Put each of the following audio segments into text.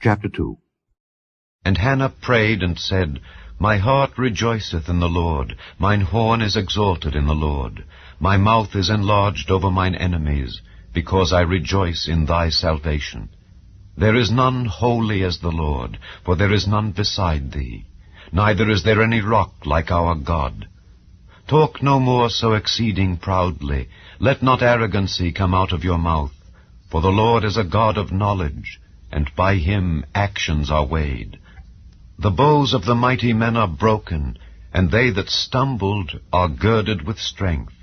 Chapter 2. And Hannah prayed and said, My heart rejoiceth in the Lord, mine horn is exalted in the Lord. My mouth is enlarged over mine enemies, because I rejoice in thy salvation. There is none holy as the Lord, for there is none beside thee, neither is there any rock like our God. Talk no more so exceeding proudly, let not arrogancy come out of your mouth, for the Lord is a God of knowledge, and by him actions are weighed. The bows of the mighty men are broken, and they that stumbled are girded with strength.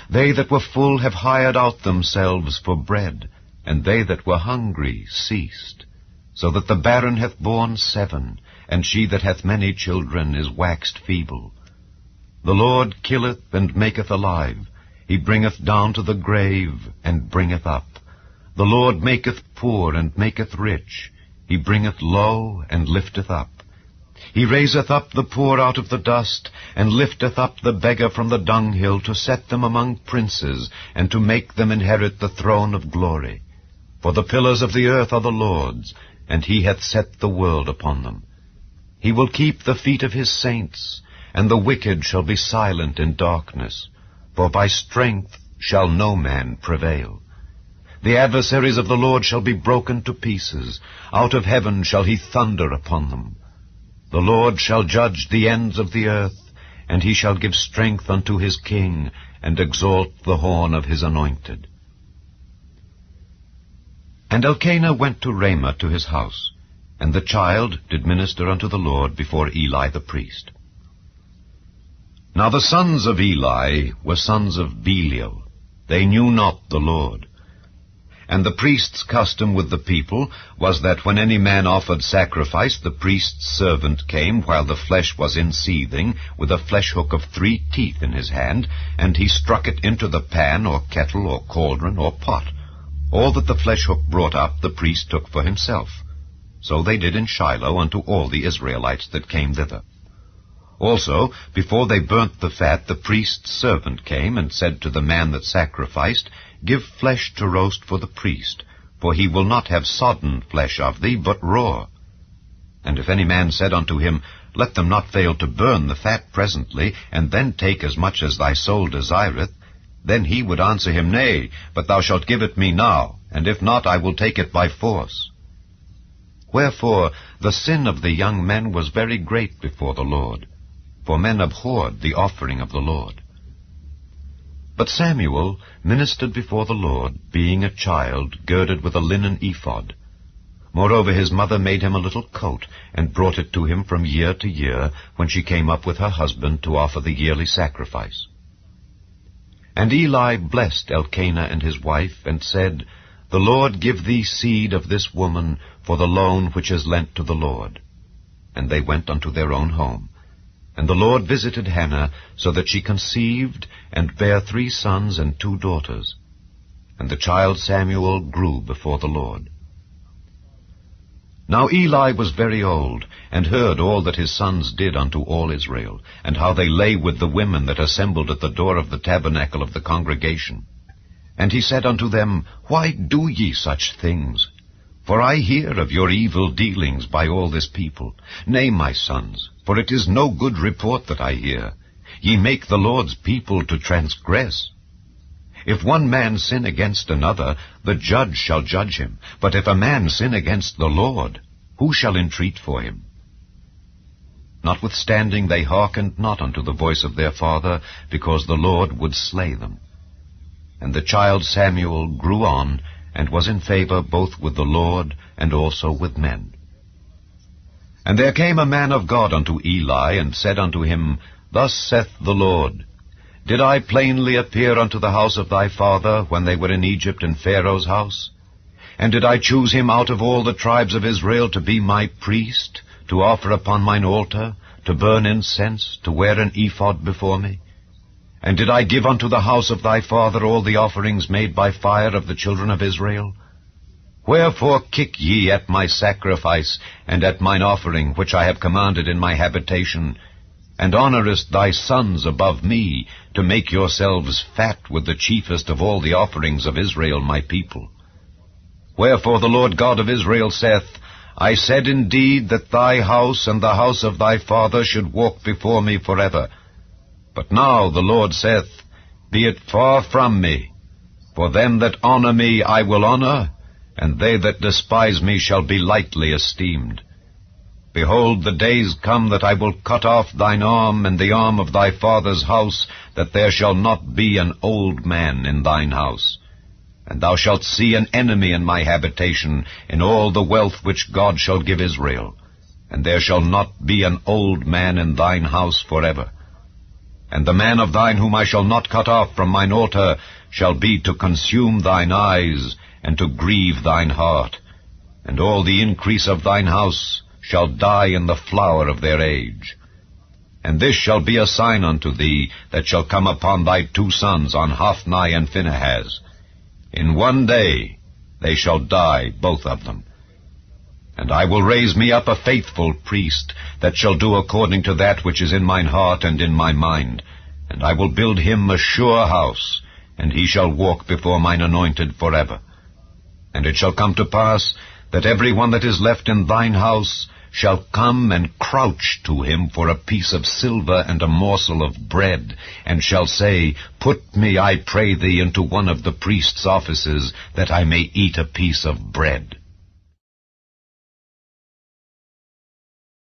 They that were full have hired out themselves for bread, and they that were hungry ceased. So that the barren hath borne 7, and she that hath many children is waxed feeble. The Lord killeth and maketh alive. He bringeth down to the grave, and bringeth up. The Lord maketh poor, and maketh rich. He bringeth low, and lifteth up. He raiseth up the poor out of the dust, and lifteth up the beggar from the dunghill, to set them among princes, and to make them inherit the throne of glory. For the pillars of the earth are the Lord's, and he hath set the world upon them. He will keep the feet of his saints, and the wicked shall be silent in darkness, for by strength shall no man prevail. The adversaries of the Lord shall be broken to pieces. Out of heaven shall he thunder upon them. The Lord shall judge the ends of the earth, and he shall give strength unto his king, and exalt the horn of his anointed. And Elkanah went to Ramah to his house, and the child did minister unto the Lord before Eli the priest. Now the sons of Eli were sons of Belial. They knew not the Lord. And the priest's custom with the people was that when any man offered sacrifice, the priest's servant came while the flesh was in seething, with a flesh hook of 3 teeth in his hand, and he struck it into the pan or kettle or cauldron or pot. All that the flesh hook brought up the priest took for himself. So they did in Shiloh unto all the Israelites that came thither. Also, before they burnt the fat, the priest's servant came and said to the man that sacrificed, Give flesh to roast for the priest, for he will not have sodden flesh of thee, but raw. And if any man said unto him, Let them not fail to burn the fat presently, and then take as much as thy soul desireth, then he would answer him, Nay, but thou shalt give it me now, and if not, I will take it by force. Wherefore the sin of the young men was very great before the Lord, for men abhorred the offering of the Lord. But Samuel ministered before the Lord, being a child, girded with a linen ephod. Moreover his mother made him a little coat, and brought it to him from year to year, when she came up with her husband to offer the yearly sacrifice. And Eli blessed Elkanah and his wife, and said, The Lord give thee seed of this woman for the loan which is lent to the Lord. And they went unto their own home. And the Lord visited Hannah, so that she conceived, and bare 3 sons and 2 daughters. And the child Samuel grew before the Lord. Now Eli was very old, and heard all that his sons did unto all Israel, and how they lay with the women that assembled at the door of the tabernacle of the congregation. And he said unto them, Why do ye such things? For I hear of your evil dealings by all this people. Nay, my sons, for it is no good report that I hear. Ye make the Lord's people to transgress. If one man sin against another, the judge shall judge him. But if a man sin against the Lord, who shall entreat for him? Notwithstanding they hearkened not unto the voice of their father, because the Lord would slay them. And the child Samuel grew on, and was in favor both with the Lord and also with men. And there came a man of God unto Eli, and said unto him, Thus saith the Lord, Did I plainly appear unto the house of thy father, when they were in Egypt in Pharaoh's house? And did I choose him out of all the tribes of Israel to be my priest, to offer upon mine altar, to burn incense, to wear an ephod before me? And did I give unto the house of thy father all the offerings made by fire of the children of Israel? Wherefore kick ye at my sacrifice, and at mine offering, which I have commanded in my habitation, and honourest thy sons above me, to make yourselves fat with the chiefest of all the offerings of Israel my people? Wherefore the Lord God of Israel saith, I said indeed that thy house and the house of thy father should walk before me forever. But now the Lord saith, Be it far from me. For them that honor me I will honor, and they that despise me shall be lightly esteemed. Behold, the days come that I will cut off thine arm and the arm of thy father's house, that there shall not be an old man in thine house. And thou shalt see an enemy in my habitation, in all the wealth which God shall give Israel. And there shall not be an old man in thine house forever. And the man of thine whom I shall not cut off from mine altar shall be to consume thine eyes, and to grieve thine heart. And all the increase of thine house shall die in the flower of their age. And this shall be a sign unto thee, that shall come upon thy 2 sons, on Hophni and Phinehas. In one day they shall die, both of them. And I will raise me up a faithful priest, that shall do according to that which is in mine heart and in my mind. And I will build him a sure house, and he shall walk before mine anointed forever. And it shall come to pass, that every one that is left in thine house shall come and crouch to him for a piece of silver and a morsel of bread, and shall say, Put me, I pray thee, into one of the priest's offices, that I may eat a piece of bread.